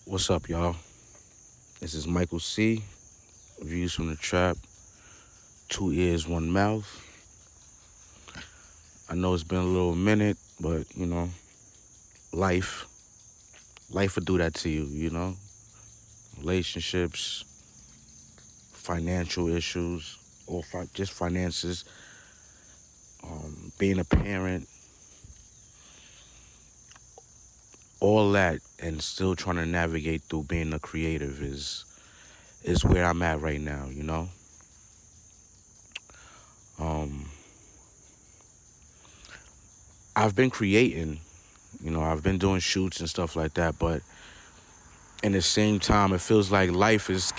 What's up, y'all? This is Michael C. Views from the Trap. 2 ears, 1 mouth. I know it's been a little minute, but life will do that to you. Relationships, financial issues, or just finances. Being a parent, all that, and still trying to navigate through being a creative is where I'm at right now. I've been creating, I've been doing shoots and stuff like that, but in the same time, it feels like life is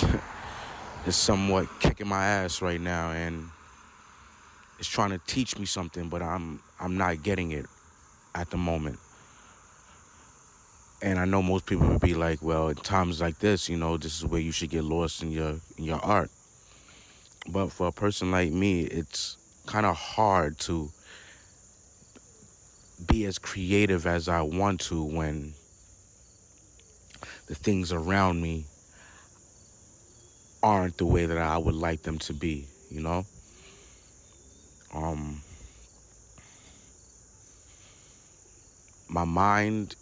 somewhat kicking my ass right now, and it's trying to teach me something, but I'm not getting it at the moment. And I know most people would be like, well, at times like this, this is where you should get lost in your art. But for a person like me, it's kind of hard to be as creative as I want to when the things around me aren't the way that I would like them to be. My mind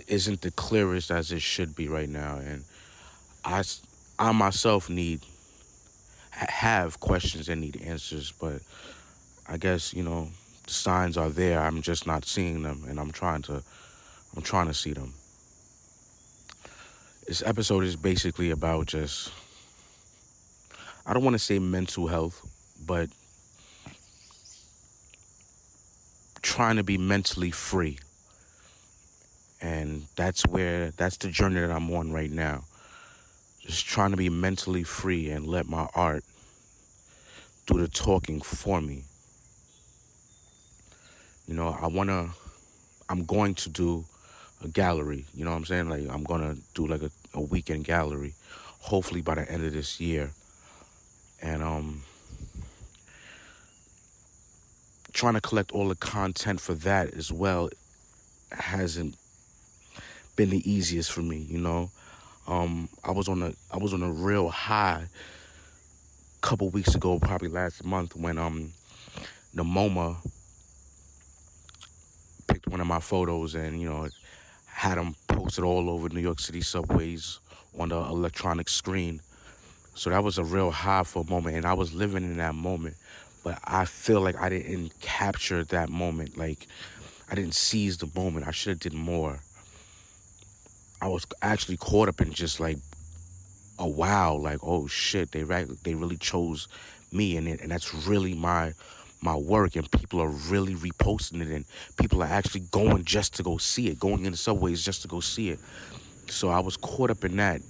isn't the clearest as it should be right now, and I myself have questions that need answers, but I guess the signs are there. I'm just not seeing them, and I'm trying to see them. This episode is basically about just, I don't want to say mental health, but trying to be mentally free. And that's the journey that I'm on right now. Just trying to be mentally free and let my art do the talking for me. I'm going to do a gallery, you know what I'm saying? Like, I'm going to do like a weekend gallery, hopefully by the end of this year. And trying to collect all the content for that as well hasn't been the easiest for me. I was on a real high a couple weeks ago, probably last month, when the MoMA picked one of my photos and had them posted all over New York City subways on the electronic screen. So that was a real high for a moment, and I was living in that moment, but I feel like I didn't capture that moment. Like, I didn't seize the moment. I should have did more. I was actually caught up in just like a wow, like, oh shit, they really chose me, and that's really my work, and people are really reposting it, and people are actually going just to go see it, going in the subways just to go see it. So I was caught up in that.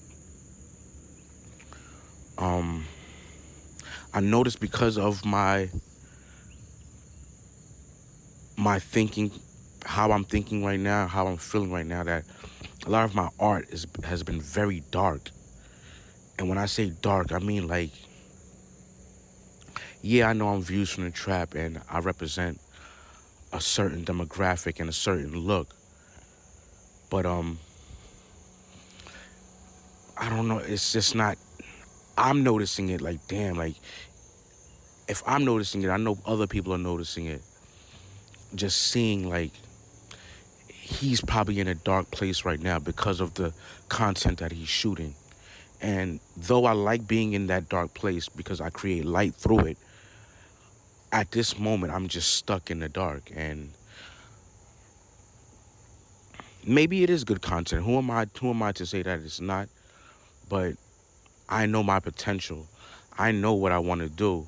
I noticed because of my thinking, how I'm thinking right now, how I'm feeling right now, that a lot of my art has been very dark. And when I say dark, I mean, like, yeah, I know I'm Views from the Trap and I represent a certain demographic and a certain look. But I don't know, it's just not, I'm noticing it like, damn, like, if I'm noticing it, I know other people are noticing it. Just seeing, like, he's probably in a dark place right now because of the content that he's shooting. And though I like being in that dark place because I create light through it, at this moment, I'm just stuck in the dark. And maybe it is good content. Who am I to say that it's not? But I know my potential. I know what I want to do.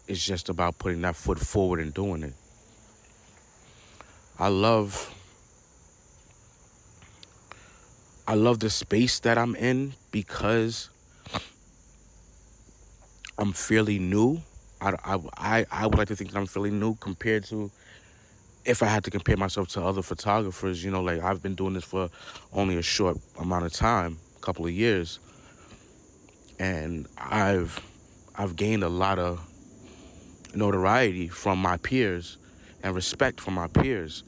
It's just about putting that foot forward and doing it. I love the space that I'm in because I'm fairly new. I would like to think that I'm fairly new compared to, if I had to compare myself to other photographers, like, I've been doing this for only a short amount of time, a couple of years. And I've gained a lot of notoriety from my peers and respect from my peers.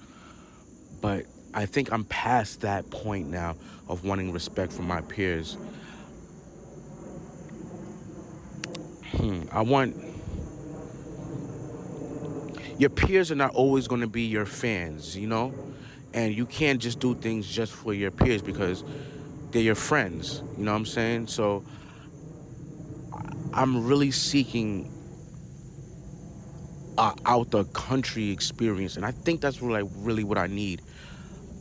But I think I'm past that point now of wanting respect from my peers. I want your peers are not always going to be your fans, you know? And you can't just do things just for your peers because they're your friends, you know what I'm saying? So I'm really seeking out the country experience, and I think that's really what I need.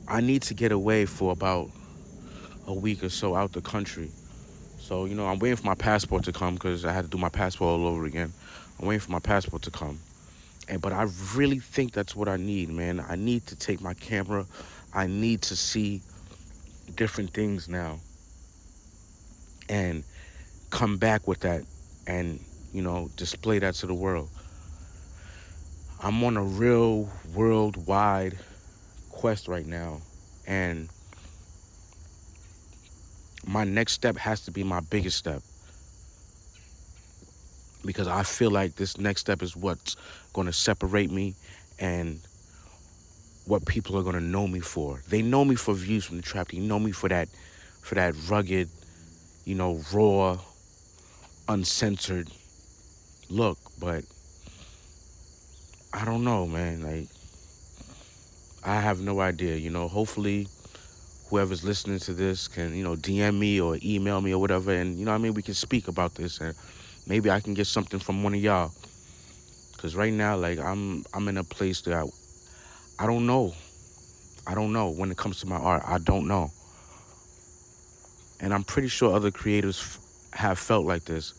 I need to get away for about a week or so out the country. So, you know, I'm waiting for my passport to come because I had to do my passport all over again. I'm waiting for my passport to come. But I really think that's what I need, man. I need to take my camera. I need to see different things now and come back with that and, you know, display that to the world. I'm on a real worldwide quest right now, and my next step has to be my biggest step, because I feel like this next step is what's going to separate me and what people are going to know me for. They know me for Views from the Trap. They know me for that rugged, you know, raw, uncensored look. But I don't know, man. Like, I have no idea. You know, hopefully whoever's listening to this can, you know, DM me or email me or whatever, and, you know what I mean, we can speak about this, and maybe I can get something from one of y'all. Because right now, like, I'm in a place that I don't know. I don't know when it comes to my art. I don't know. And I'm pretty sure other creators have felt like this.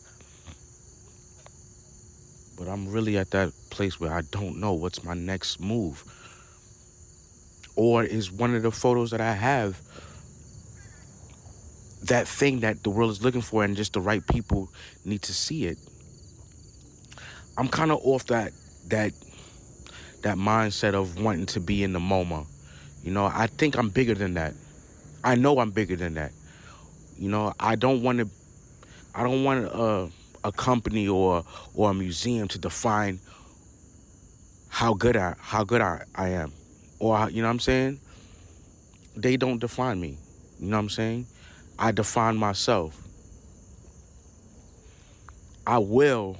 But I'm really at that place where I don't know what's my next move. Or is one of the photos that I have that thing that the world is looking for, and just the right people need to see it? I'm kind of off that mindset of wanting to be in the MoMA. You know, I think I'm bigger than that. I know I'm bigger than that. You know, I don't want a company or a museum to define how good I am. Or, you know what I'm saying? They don't define me. You know what I'm saying? I define myself. I will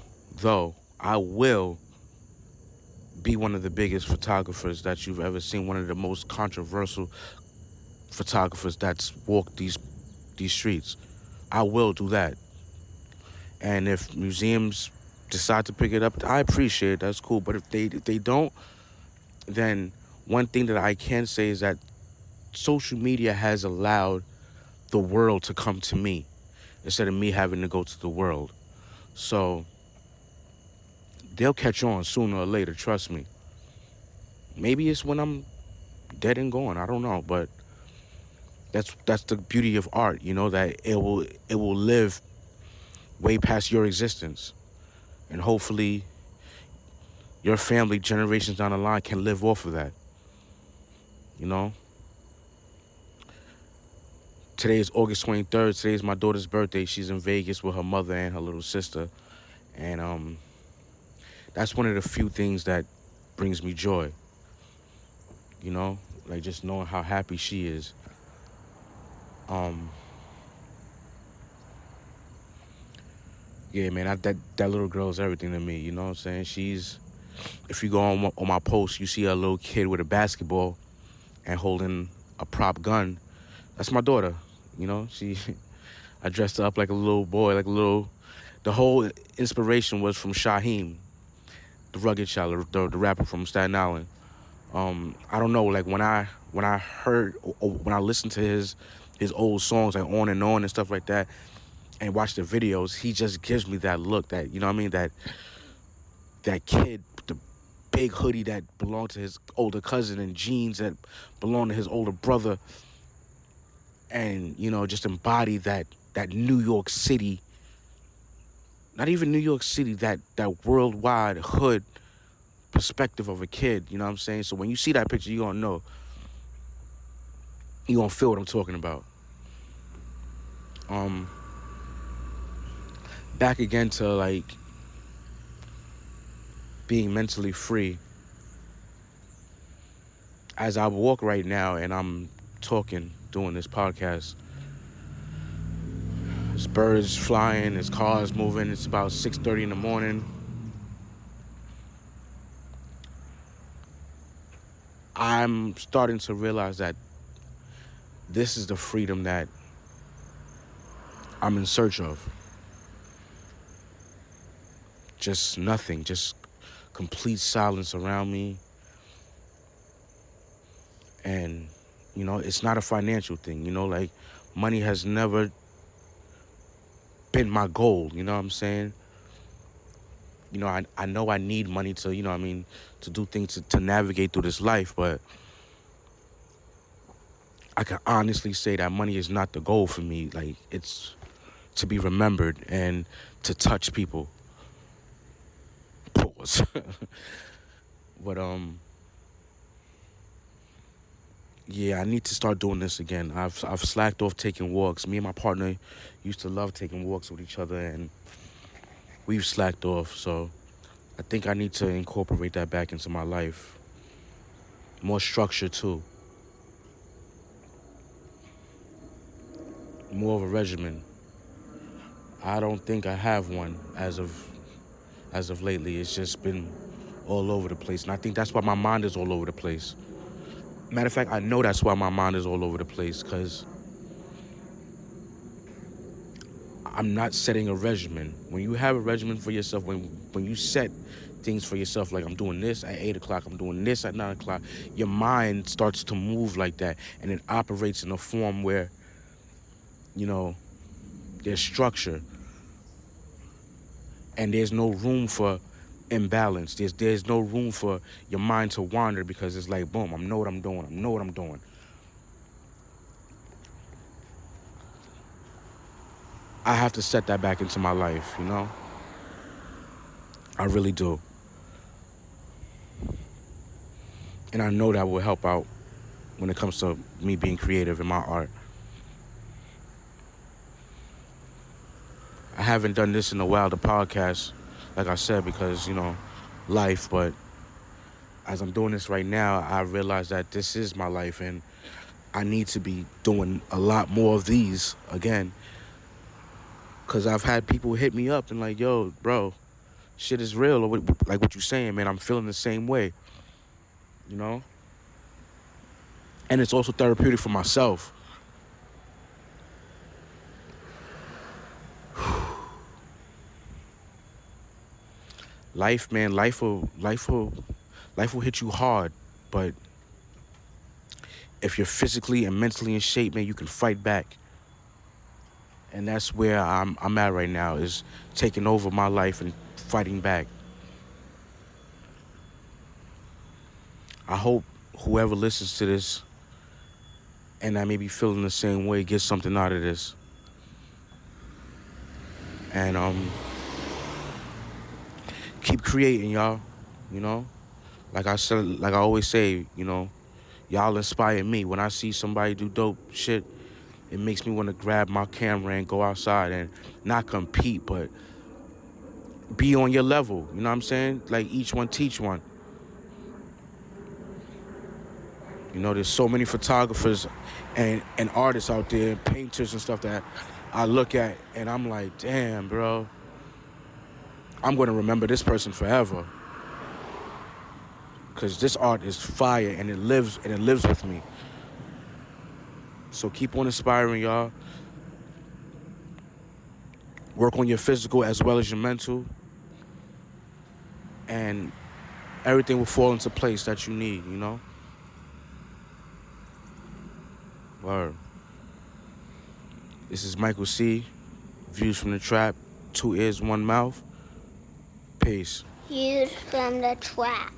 be one of the biggest photographers that you've ever seen, one of the most controversial photographers that's walked these streets. I will do that. And if museums decide to pick it up, I appreciate it. That's cool. But if they don't, then one thing that I can say is that social media has allowed the world to come to me instead of me having to go to the world. So they'll catch on sooner or later, trust me. Maybe it's when I'm dead and gone, I don't know, but that's the beauty of art, you know, that it will live way past your existence. And hopefully your family generations down the line can live off of that. You know? Today is August 23rd. Today is my daughter's birthday. She's in Vegas with her mother and her little sister. And that's one of the few things that brings me joy. You know? Like, just knowing how happy she is. Yeah, man, that little girl is everything to me. You know what I'm saying? If you go on my post, you see a little kid with a basketball and holding a prop gun. That's my daughter. You know, I dressed her up like a little boy, the whole inspiration was from Shaheem, the rugged child, the rapper from Staten Island. I don't know, like when I heard, or when I listened to his old songs, like On and stuff like that, and watch the videos, he just gives me that look, that, you know what I mean, that kid with the big hoodie that belonged to his older cousin, and jeans that belonged to his older brother, and, you know, just embody that New York City, not even New York City, that worldwide hood perspective of a kid, you know what I'm saying? So when you see that picture, you're gonna know, you're gonna feel what I'm talking about. Back again to, like, being mentally free. as I walk right now and I'm talking, doing this podcast, there's birds flying, there's cars moving. It's about 6:30 in the morning. I'm starting to realize that this is the freedom that I'm in search of. Just nothing, just complete silence around me. And, it's not a financial thing, like money has never been my goal, you know what I'm saying? I know I need money to, to do things to navigate through this life, but I can honestly say that money is not the goal for me. Like, it's to be remembered and to touch people. Pause. But, yeah, I need to start doing this again. I've slacked off taking walks. Me and my partner used to love taking walks with each other, and we've slacked off. So I think I need to incorporate that back into my life. More structure too. More of a regimen. I don't think I have one as of lately. It's just been all over the place, and I think that's why my mind is all over the place. Matter of fact, I know that's why my mind is all over the place, because I'm not setting a regimen. When you have a regimen for yourself, when you set things for yourself, like I'm doing this at 8 o'clock, I'm doing this at 9 o'clock, your mind starts to move like that, and it operates in a form where, there's structure, and there's no room for imbalance. There's no room for your mind to wander, because it's like, boom, I know what I'm doing. I have to set that back into my life, I really do. And I know that will help out when it comes to me being creative in my art. I haven't done this in a while, the podcast, like I said, because, life. But as I'm doing this right now, I realize that this is my life, and I need to be doing a lot more of these again. Because I've had people hit me up and like, yo, bro, shit is real. Or like what you saying, man, I'm feeling the same way, And it's also therapeutic for myself. Life, man, life will hit you hard, but if you're physically and mentally in shape, man, you can fight back. And that's where I'm at right now, is taking over my life and fighting back. I hope whoever listens to this and I may be feeling the same way gets something out of this. And keep creating, y'all. Like I said, like I always say, y'all inspire me. When I see somebody do dope shit, it makes me want to grab my camera and go outside and not compete, but be on your level. You know what I'm saying? Like, each one teach one. There's so many photographers and artists out there, painters and stuff, that I look at and I'm like, damn, bro, I'm going to remember this person forever, because this art is fire and it lives with me. So keep on inspiring, y'all. Work on your physical as well as your mental, and everything will fall into place that you need, Word. This is Michael C. Views from the Trap. 2 ears, 1 mouth. Peace. Views from the Trap.